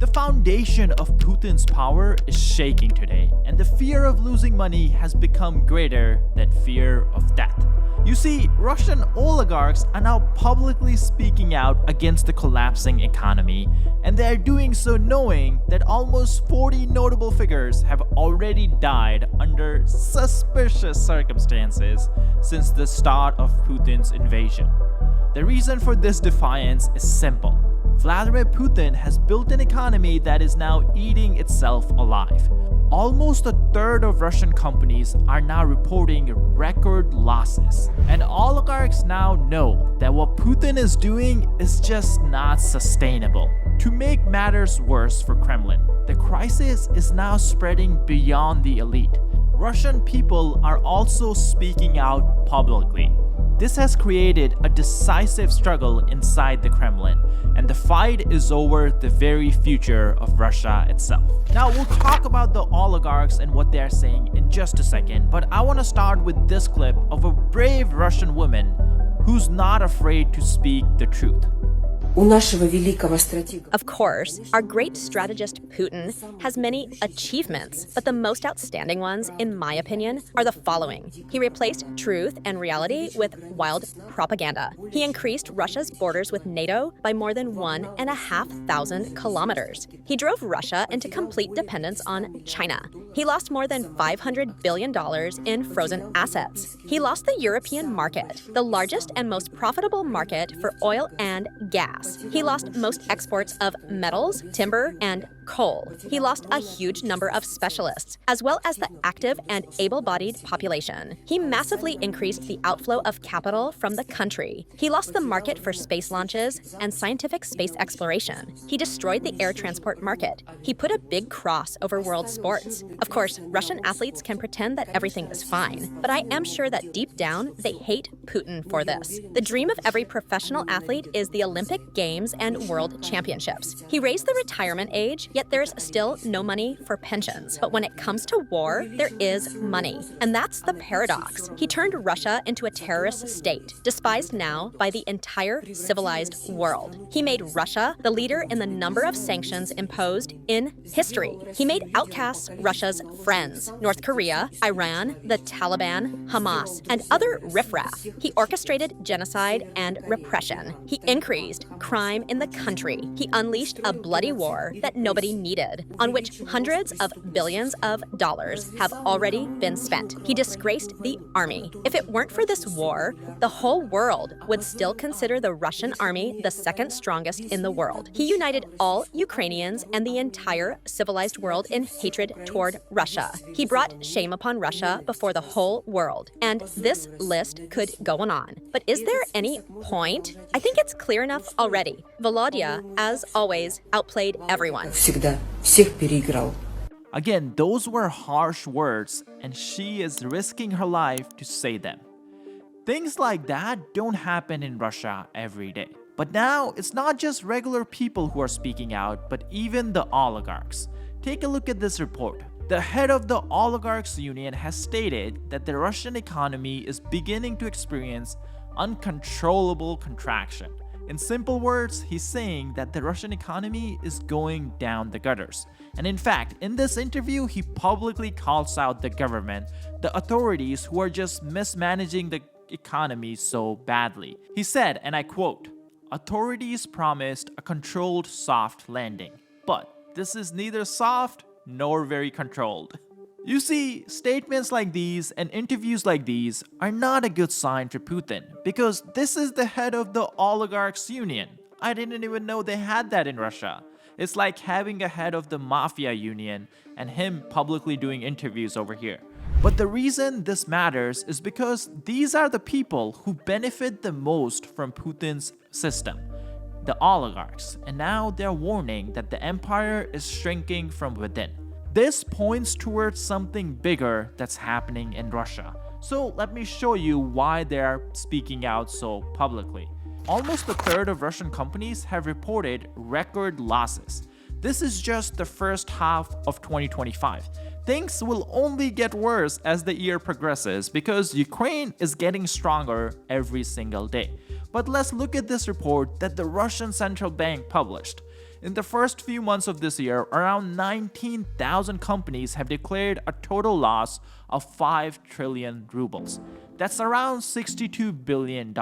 The foundation of Putin's power is shaking today, and the fear of losing money has become greater than fear of death. You see, Russian oligarchs are now publicly speaking out against the collapsing economy, and they are doing so knowing that almost 40 notable figures have already died under suspicious circumstances since the start of Putin's invasion. The reason for this defiance is simple. Vladimir Putin has built an economy that is now eating itself alive. Almost a third of Russian companies are now reporting record losses. And oligarchs now know that what Putin is doing is just not sustainable. To make matters worse for Kremlin, the crisis is now spreading beyond the elite. Russian people are also speaking out publicly. This has created a decisive struggle inside the Kremlin, and the fight is over the very future of Russia itself. Now, we'll talk about the oligarchs and what they're saying in just a second, but I want to start with this clip of a brave Russian woman who's not afraid to speak the truth. Of course, our great strategist Putin has many achievements, but the most outstanding ones, in my opinion, are the following. He replaced truth and reality with wild propaganda. He increased Russia's borders with NATO by more than 1,500 kilometers. He drove Russia into complete dependence on China. He lost more than $500 billion in frozen assets. He lost the European market, the largest and most profitable market for oil and gas. He lost most exports of metals, timber, and coal. He lost a huge number of specialists, as well as the active and able-bodied population. He massively increased the outflow of capital from the country. He lost the market for space launches and scientific space exploration. He destroyed the air transport market. He put a big cross over world sports. Of course, Russian athletes can pretend that everything is fine, but I am sure that deep down, they hate Putin for this. The dream of every professional athlete is the Olympic Games and World Championships. He raised the retirement age, yet there's still no money for pensions. But when it comes to war, there is money. And that's the paradox. He turned Russia into a terrorist state, despised now by the entire civilized world. He made Russia the leader in the number of sanctions imposed in history. He made outcasts Russia's friends, North Korea, Iran, the Taliban, Hamas, and other riffraff. He orchestrated genocide and repression. He increased crime in the country. He unleashed a bloody war that nobody needed, on which hundreds of billions of dollars have already been spent. He disgraced the army. If it weren't for this war, the whole world would still consider the Russian army the second strongest in the world. He united all Ukrainians and the entire civilized world in hatred toward Russia. He brought shame upon Russia before the whole world. And this list could go on. But is there any point? I think it's clear enough already. Volodya, as always, outplayed everyone. Again, those were harsh words, and she is risking her life to say them. Things like that don't happen in Russia every day. But now, it's not just regular people who are speaking out, but even the oligarchs. Take a look at this report. The head of the Oligarchs Union has stated that the Russian economy is beginning to experience uncontrollable contraction. In simple words, he's saying that the Russian economy is going down the gutters. And in fact, in this interview, he publicly calls out the government, the authorities who are just mismanaging the economy so badly. He said, and I quote, "Authorities promised a controlled soft landing, but this is neither soft nor very controlled." You see, statements like these and interviews like these are not a good sign for Putin, because this is the head of the Oligarchs Union. I didn't even know they had that in Russia. It's like having a head of the Mafia Union and him publicly doing interviews over here. But the reason this matters is because these are the people who benefit the most from Putin's system, the oligarchs, and now they're warning that the empire is shrinking from within. This points towards something bigger that's happening in Russia. So let me show you why they're speaking out so publicly. Almost a third of Russian companies have reported record losses. This is just the first half of 2025. Things will only get worse as the year progresses because Ukraine is getting stronger every single day. But let's look at this report that the Russian central bank published. In the first few months of this year, around 19,000 companies have declared a total loss of 5 trillion rubles. That's around $62 billion.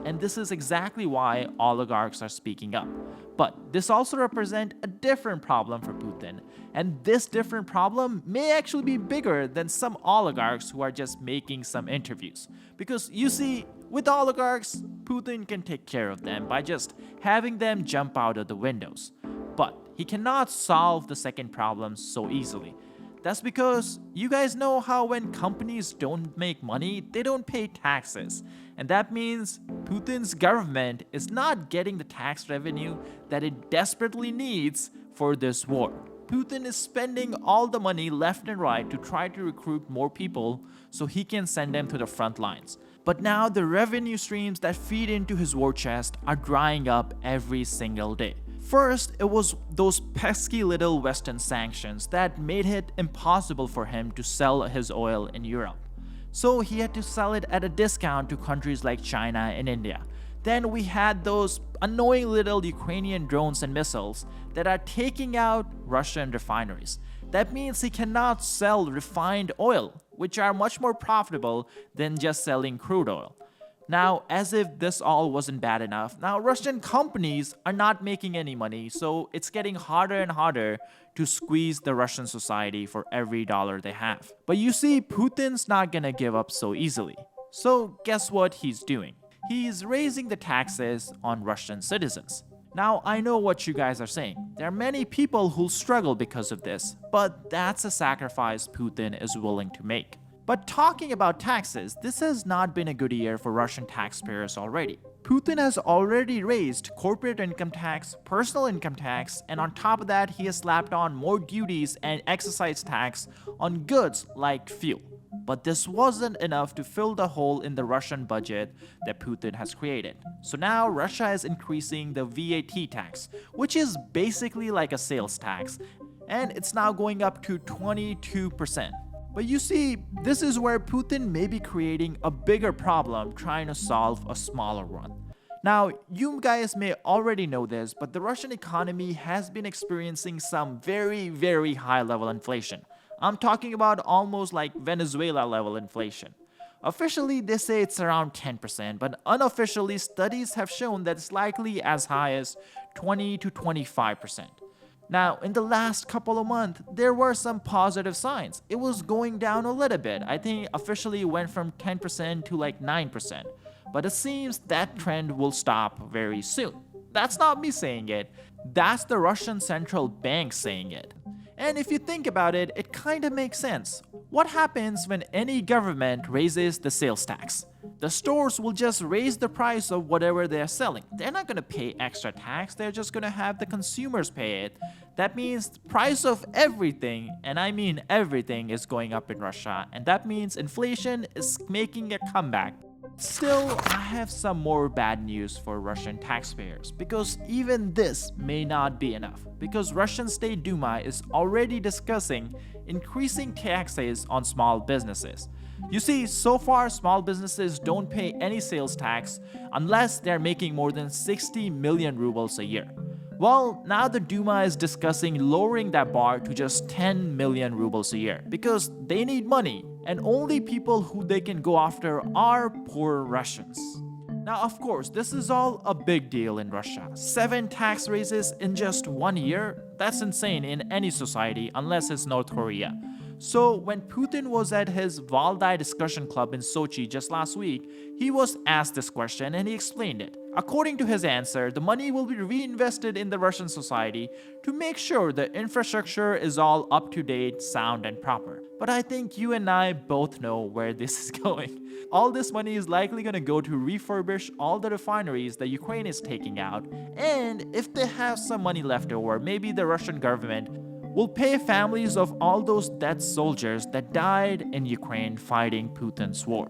And this is exactly why oligarchs are speaking up. But this also represents a different problem for Putin. And this different problem may actually be bigger than some oligarchs who are just making some interviews. Because you see, with oligarchs, Putin can take care of them by just having them jump out of the windows. But he cannot solve the second problem so easily. That's because you guys know how when companies don't make money, they don't pay taxes. And that means Putin's government is not getting the tax revenue that it desperately needs for this war. Putin is spending all the money left and right to try to recruit more people so he can send them to the front lines. But now the revenue streams that feed into his war chest are drying up every single day. First, it was those pesky little Western sanctions that made it impossible for him to sell his oil in Europe. So he had to sell it at a discount to countries like China and India. Then we had those annoying little Ukrainian drones and missiles that are taking out Russian refineries. That means he cannot sell refined oil, which are much more profitable than just selling crude oil. Now, as if this all wasn't bad enough, now Russian companies are not making any money, so it's getting harder and harder to squeeze the Russian society for every dollar they have. But you see, Putin's not gonna give up so easily. So guess what he's doing? He's raising the taxes on Russian citizens. Now, I know what you guys are saying. There are many people who'll struggle because of this, but that's a sacrifice Putin is willing to make. But talking about taxes, this has not been a good year for Russian taxpayers already. Putin has already raised corporate income tax, personal income tax, and on top of that, he has slapped on more duties and excise tax on goods like fuel. But this wasn't enough to fill the hole in the Russian budget that Putin has created. So now Russia is increasing the VAT tax, which is basically like a sales tax, and it's now going up to 22%. But you see, this is where Putin may be creating a bigger problem trying to solve a smaller one. Now, you guys may already know this, but the Russian economy has been experiencing some very, very high level inflation. I'm talking about almost like Venezuela level inflation. Officially, they say it's around 10%, but unofficially, studies have shown that it's likely as high as 20 to 25%. Now, in the last couple of months, there were some positive signs. It was going down a little bit. I think officially it went from 10% to like 9%. But it seems that trend will stop very soon. That's not me saying it. That's the Russian central bank saying it. And if you think about it, it kind of makes sense. What happens when any government raises the sales tax? The stores will just raise the price of whatever they're selling. They're not going to pay extra tax, they're just going to have the consumers pay it. That means the price of everything, and I mean everything, is going up in Russia, and that means inflation is making a comeback. Still, I have some more bad news for Russian taxpayers, because even this may not be enough, because Russian State Duma is already discussing increasing taxes on small businesses. You see, so far small businesses don't pay any sales tax unless they're making more than 60 million rubles a year. Well, now the Duma is discussing lowering that bar to just 10 million rubles a year because they need money, and only people who they can go after are poor Russians. Now, of course, this is all a big deal in Russia. 7 tax raises in just 1 year? That's insane in any society unless it's North Korea. So when Putin was at his Valdai discussion club in Sochi just last week, he was asked this question and he explained it. According to his answer, the money will be reinvested in the Russian society to make sure the infrastructure is all up to date, sound, and proper. But I think you and I both know where this is going. All this money is likely going to go to refurbish all the refineries that Ukraine is taking out, and if they have some money left over, maybe the Russian government will pay families of all those dead soldiers that died in Ukraine fighting Putin's war.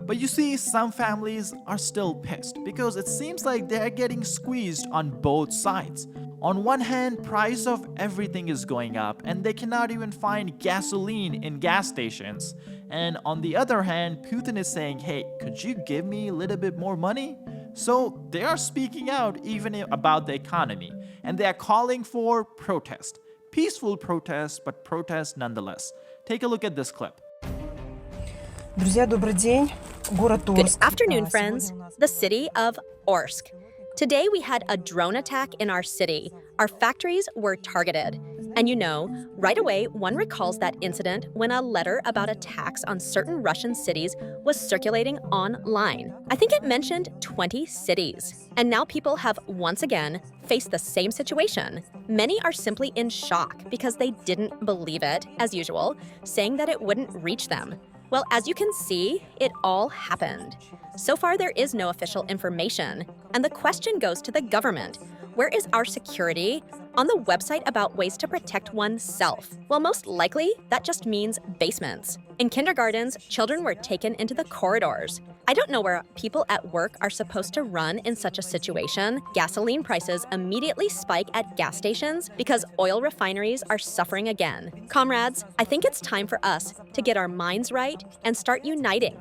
But you see, some families are still pissed because it seems like they're getting squeezed on both sides. On one hand, price of everything is going up and they cannot even find gasoline in gas stations. And on the other hand, Putin is saying, hey, could you give me a little bit more money? So they are speaking out even about the economy, and they are calling for protest. Peaceful protest, but protest nonetheless. Take a look at this clip. Друзья, добрый день. Город Good Орск. afternoon, Сегодня friends. у нас- The city of Orsk. Today we had a drone attack in our city. Our factories were targeted. And you know, right away, one recalls that incident when a letter about attacks on certain Russian cities was circulating online. I think it mentioned 20 cities. And now people have once again faced the same situation. Many are simply in shock because they didn't believe it, as usual, saying that it wouldn't reach them. Well, as you can see, it all happened. So far, there is no official information. And the question goes to the government. Where is our security? On the website about ways to protect oneself. Well, most likely, that just means basements. In kindergartens, children were taken into the corridors. I don't know where people at work are supposed to run in such a situation. Gasoline prices immediately spike at gas stations because oil refineries are suffering again. Comrades, I think it's time for us to get our minds right and start uniting.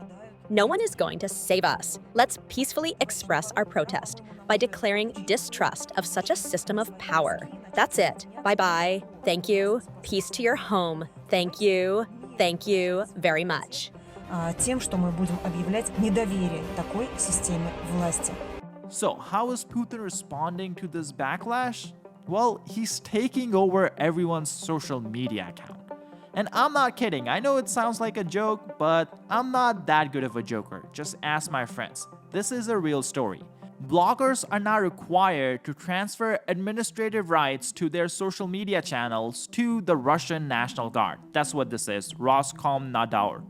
No one is going to save us. Let's peacefully express our protest by declaring distrust of such a system of power. That's it. Bye-bye. Thank you. Peace to your home. Thank you. Thank you very much. Тем, что мы будем объявлять недоверие такой системе власти. So, how is Putin responding to this backlash? Well, he's taking over everyone's social media account. And I'm not kidding, I know it sounds like a joke, but I'm not that good of a joker. Just ask my friends. This is a real story. Bloggers are now required to transfer administrative rights to their social media channels to the Russian National Guard. That's what this is, Roskomnadzor.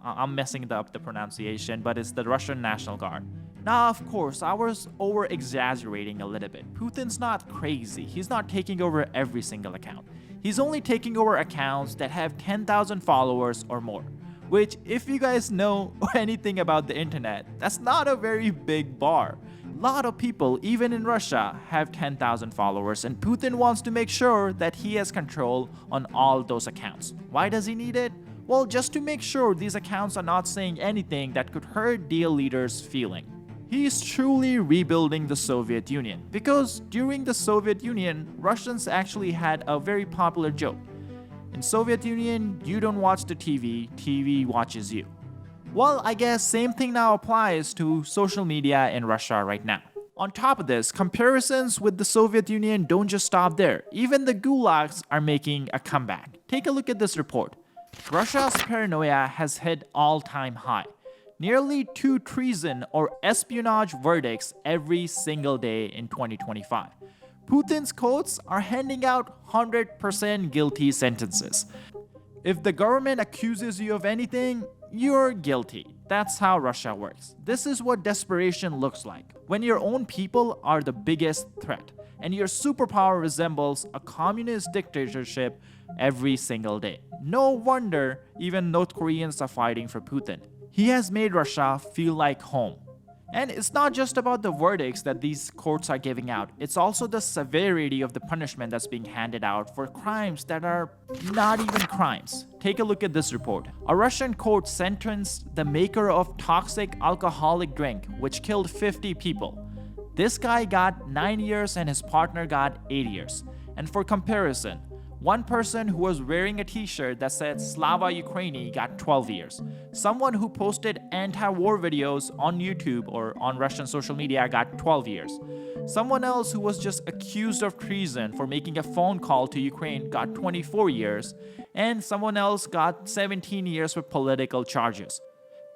I'm messing up the pronunciation, but it's the Russian National Guard. Now, of course, I was over-exaggerating a little bit. Putin's not crazy. He's not taking over every single account. He's only taking over accounts that have 10,000 followers or more. Which, if you guys know anything about the internet, that's not a very big bar. A lot of people, even in Russia, have 10,000 followers, and Putin wants to make sure that he has control on all those accounts. Why does he need it? Well, just to make sure these accounts are not saying anything that could hurt dear leaders' feeling. He's truly rebuilding the Soviet Union, because during the Soviet Union, Russians actually had a very popular joke. In Soviet Union, you don't watch the TV, TV watches you. Well, I guess same thing now applies to social media in Russia right now. On top of this, comparisons with the Soviet Union don't just stop there. Even the gulags are making a comeback. Take a look at this report. Russia's paranoia has hit all-time high. Nearly 2 treason or espionage verdicts every single day in 2025. Putin's courts are handing out 100% guilty sentences. If the government accuses you of anything, you're guilty. That's how Russia works. This is what desperation looks like. When your own people are the biggest threat, and your superpower resembles a communist dictatorship every single day. No wonder even North Koreans are fighting for Putin. He has made Russia feel like home. And it's not just about the verdicts that these courts are giving out, it's also the severity of the punishment that's being handed out for crimes that are not even crimes. Take a look at this report. A Russian court sentenced the maker of toxic alcoholic drink, which killed 50 people. This guy got 9 years and his partner got 8 years. And for comparison, one person who was wearing a t-shirt that said Slava Ukraini got 12 years. Someone who posted anti-war videos on YouTube or on Russian social media got 12 years. Someone else who was just accused of treason for making a phone call to Ukraine got 24 years. And someone else got 17 years for political charges.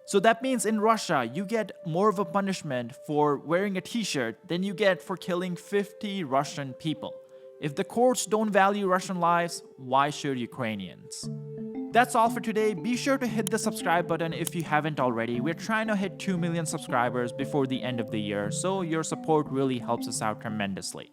So that means in Russia, you get more of a punishment for wearing a t-shirt than you get for killing 50 Russian people. If the courts don't value Russian lives, why should Ukrainians? That's all for today. Be sure to hit the subscribe button if you haven't already. We're trying to hit 2 million subscribers before the end of the year, so your support really helps us out tremendously.